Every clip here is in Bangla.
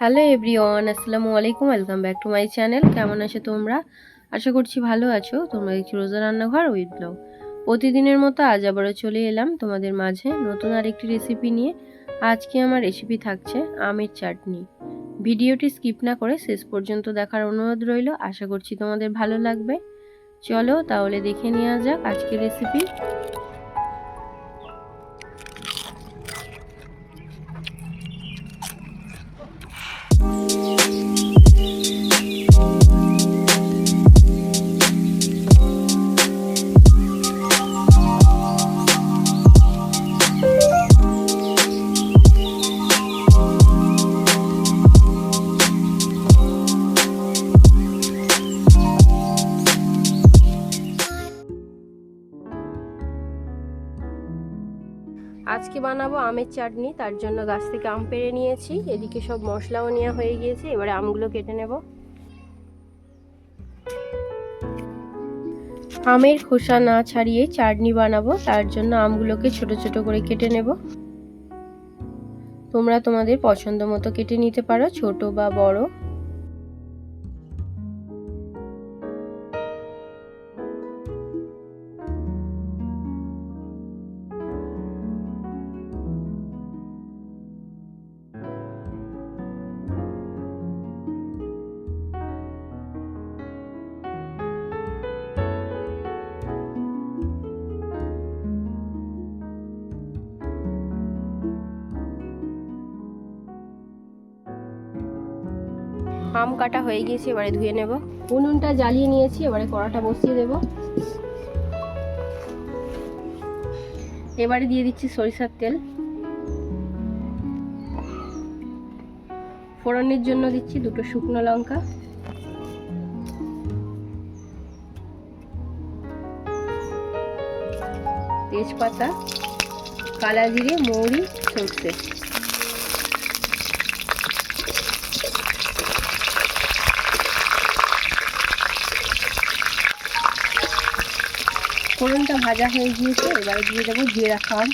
হ্যালো এভরিওয়ান, আসসালামু আলাইকুম। Welcome back to my channel. কেমন আছো তোমরা? আশা করছি ভালো আছো। তোমরা দেখছি রোজা রান্নাঘর উইথ ব্লগ। প্রতিদিনের মতো আজ আবারও চলে এলাম তোমাদের মাঝে নতুন আরেকটি রেসিপি নিয়ে। আজকে আমার রেসিপি থাকছে আমের চাটনি। ভিডিওটি স্কিপ না করে শেষ পর্যন্ত দেখার অনুরোধ রইল। আশা করছি তোমাদের ভালো লাগবে। চলো তাহলে দেখে নেওয়া যাক আজকের রেসিপি। আজকে বানাবো আমের চাটনি। তার জন্য গাছ থেকে আম পেড়ে নিয়েছি। এদিকে সব মশলাও নেওয়া হয়ে গিয়েছে। এবারে আমগুলো কেটে নেব। আমের খোসা না ছাড়িয়ে চাটনি বানাবো, তার জন্য আমগুলোকে ছোট ছোট করে কেটে নেব। তোমরা তোমাদের পছন্দ মতো কেটে নিতে পারো, ছোট বা বড়। আম কাটা হয়ে গিয়েছে, এবারে ধুয়ে নেব। উনুনটা জ্বালিয়ে নিয়েছি, এবারে কড়াটা বসিয়ে দেব। এবারে দিয়ে দিচ্ছি সরিষার তেল। ফোড়নের জন্য দিচ্ছি দুটো শুকনো লঙ্কা, তেজপাতা, কালা জিরে, মৌরি, সরষে। ফোড়নটা ভাজা হয়ে গিয়েছে, এবারে দিয়ে দেবো ধুয়ে রাখা আম।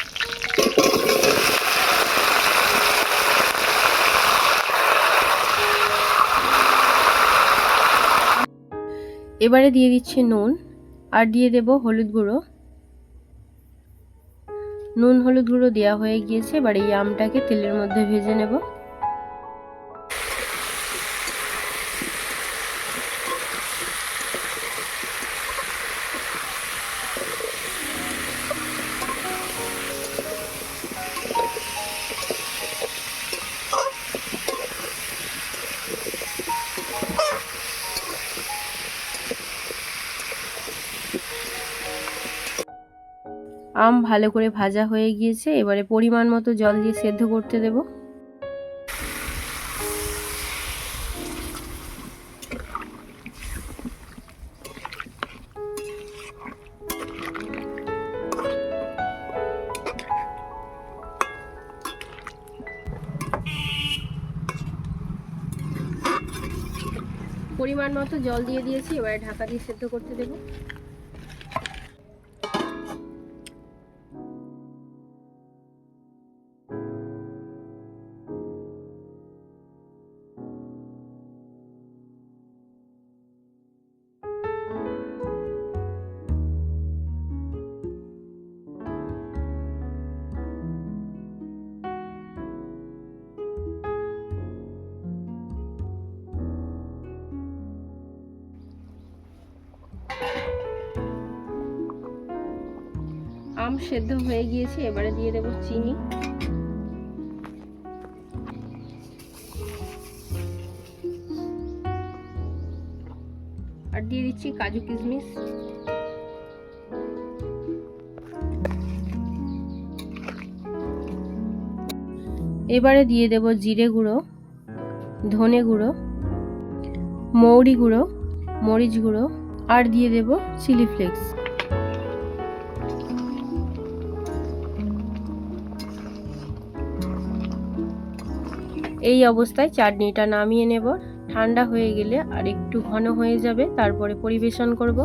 এবারে দিয়ে দিচ্ছি নুন, আর দিয়ে দেব হলুদ গুঁড়ো। নুন হলুদ গুঁড়ো দেওয়া হয়ে গিয়েছে, এবার এই আমটাকে তেলের মধ্যে ভেজে নেব। আম ভালো করে ভাজা হয়ে গিয়েছে, এবারে পরিমাণ মতো জল দিয়ে সেদ্ধ করতে দেব। পরিমাণ মতো জল দিয়ে দিয়েছি, এবারে ঢাকা দিয়ে সেদ্ধ করতে দেব। আম সেদ্ধ হয়ে গিয়েছে, এবারে দিয়ে দেব চিনি, আর দিয়ে দিচ্ছি কাজু কিশমিশ। এবারে দিয়ে দেব জিরে গুঁড়ো, ধনে গুঁড়ো, মৌরি গুঁড়ো, মরিচ গুঁড়ো, আর দিয়ে দেব চিলি ফ্লেক্স। এই অবস্থায় চাটনিটা নামিয়ে নেব। ঠান্ডা হয়ে গেলে আর একটু ঘন হয়ে যাবে, তারপরে পরিবেশন করব।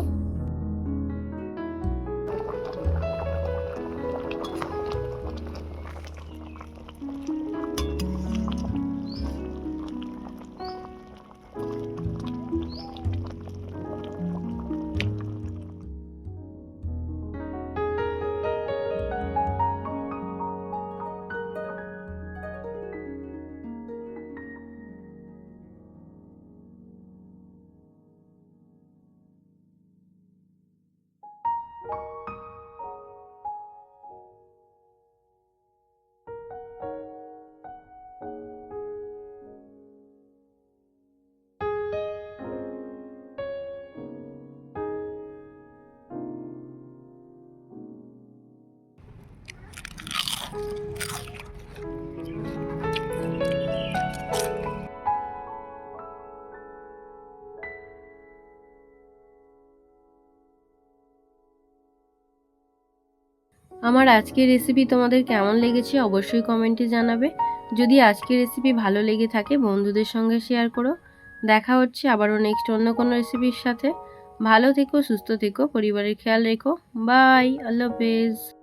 আমার আজকের রেসিপি তোমাদের কেমন লেগেছে অবশ্যই কমেন্টে জানাবে। যদি আজকের রেসিপি ভালো লেগে থাকে বন্ধুদের সঙ্গে শেয়ার করো। দেখা হচ্ছে আবারও নেক্সট অন্য কোনো রেসিপির সাথে। ভালো থেকো, সুস্থ থেকো, পরিবারের খেয়াল রেখো। বাই, আল্লাহ হাফেজ।